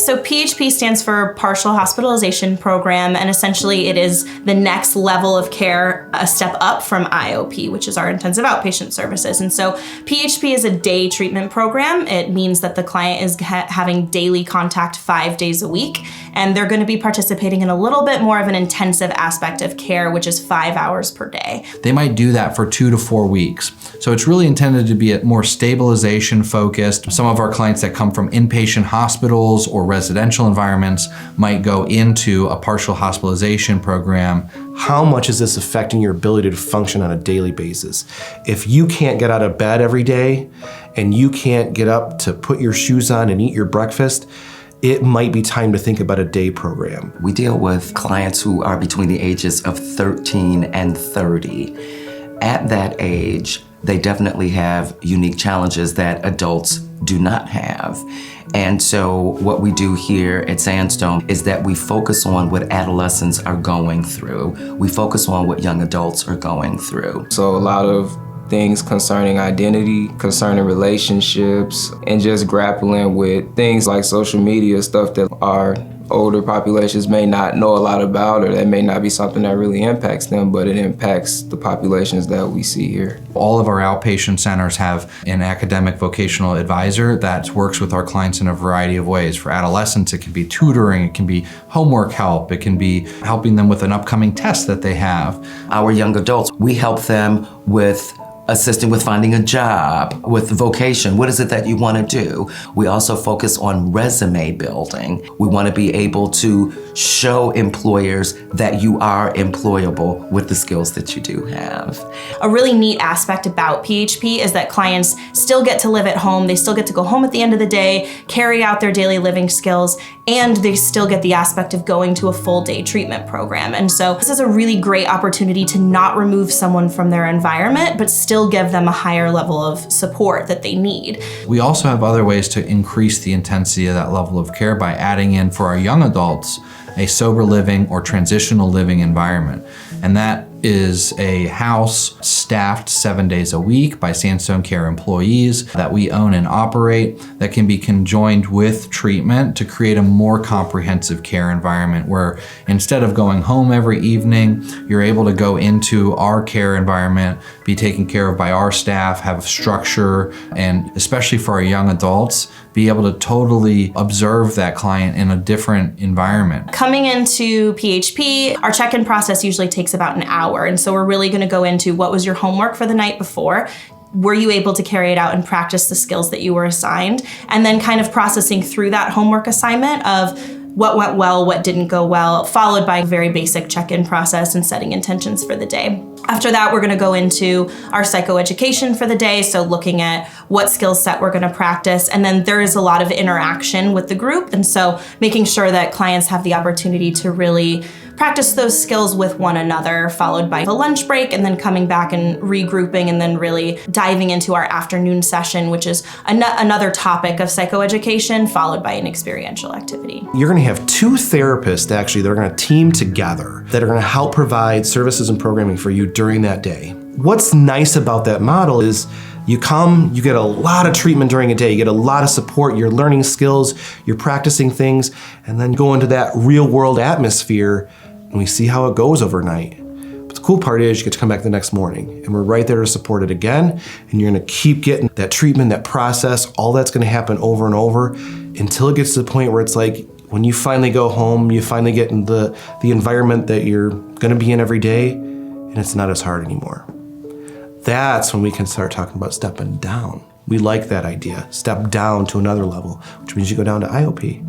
So PHP stands for Partial Hospitalization Program, and essentially it is the next level of care, a step up from IOP, which is our intensive outpatient services. And so PHP is a day treatment program. It means that the client is having daily contact 5 days a week, and they're going to be participating in a little bit more of an intensive aspect of care, which is 5 hours per day. They might do that for 2 to 4 weeks. So it's really intended to be more stabilization focused. Some of our clients that come from inpatient hospitals or residential environments might go into a partial hospitalization program. How much is this affecting your ability to function on a daily basis? If you can't get out of bed every day and you can't get up to put your shoes on and eat your breakfast, it might be time to think about a day program. We deal with clients who are between the ages of 13 and 30. At that age, they definitely have unique challenges that adults do not have. And so what we do here at Sandstone is that we focus on what adolescents are going through. We focus on what young adults are going through. So a lot of things concerning identity, concerning relationships, and just grappling with things like social media, stuff that our older populations may not know a lot about, or that may not be something that really impacts them, but it impacts the populations that we see here. All of our outpatient centers have an academic vocational advisor that works with our clients in a variety of ways. For adolescents, it can be tutoring, it can be homework help, it can be helping them with an upcoming test that they have. Our young adults, we help them with assisting with finding a job, with vocation. What is it that you want to do? We also focus on resume building. We want to be able to show employers that you are employable with the skills that you do have. A really neat aspect about PHP is that clients still get to live at home. They still get to go home at the end of the day, carry out their daily living skills, and they still get the aspect of going to a full day treatment program. And so this is a really great opportunity to not remove someone from their environment, but still give them a higher level of support that they need. We also have other ways to increase the intensity of that level of care by adding in, for our young adults, a sober living or transitional living environment. And that is a house staffed 7 days a week by Sandstone Care employees that we own and operate, that can be conjoined with treatment to create a more comprehensive care environment where instead of going home every evening, you're able to go into our care environment, be taken care of by our staff, have structure, and especially for our young adults, be able to totally observe that client in a different environment. Coming into PHP, our check-in process usually takes about an hour. And so we're really going to go into what was your homework for the night before? Were you able to carry it out and practice the skills that you were assigned? And then kind of processing through that homework assignment of what went well, what didn't go well, followed by a very basic check-in process and setting intentions for the day. After that, we're gonna go into our psychoeducation for the day, so looking at what skill set we're gonna practice, and then there is a lot of interaction with the group, and so making sure that clients have the opportunity to really practice those skills with one another, followed by a lunch break, and then coming back and regrouping, and then really diving into our afternoon session, which is another topic of psychoeducation, followed by an experiential activity. You're gonna have 2 therapists actually that are gonna team together that are gonna help provide services and programming for you during that day. What's nice about that model is you come, you get a lot of treatment during a day, you get a lot of support, you're learning skills, you're practicing things, and then go into that real world atmosphere and we see how it goes overnight. But the cool part is you get to come back the next morning and we're right there to support it again, and you're gonna keep getting that treatment, that process, all that's gonna happen over and over until it gets to the point where it's like, when you finally go home, you finally get in the environment that you're gonna be in every day, and it's not as hard anymore. That's when we can start talking about stepping down. We like that idea, step down to another level, which means you go down to IOP.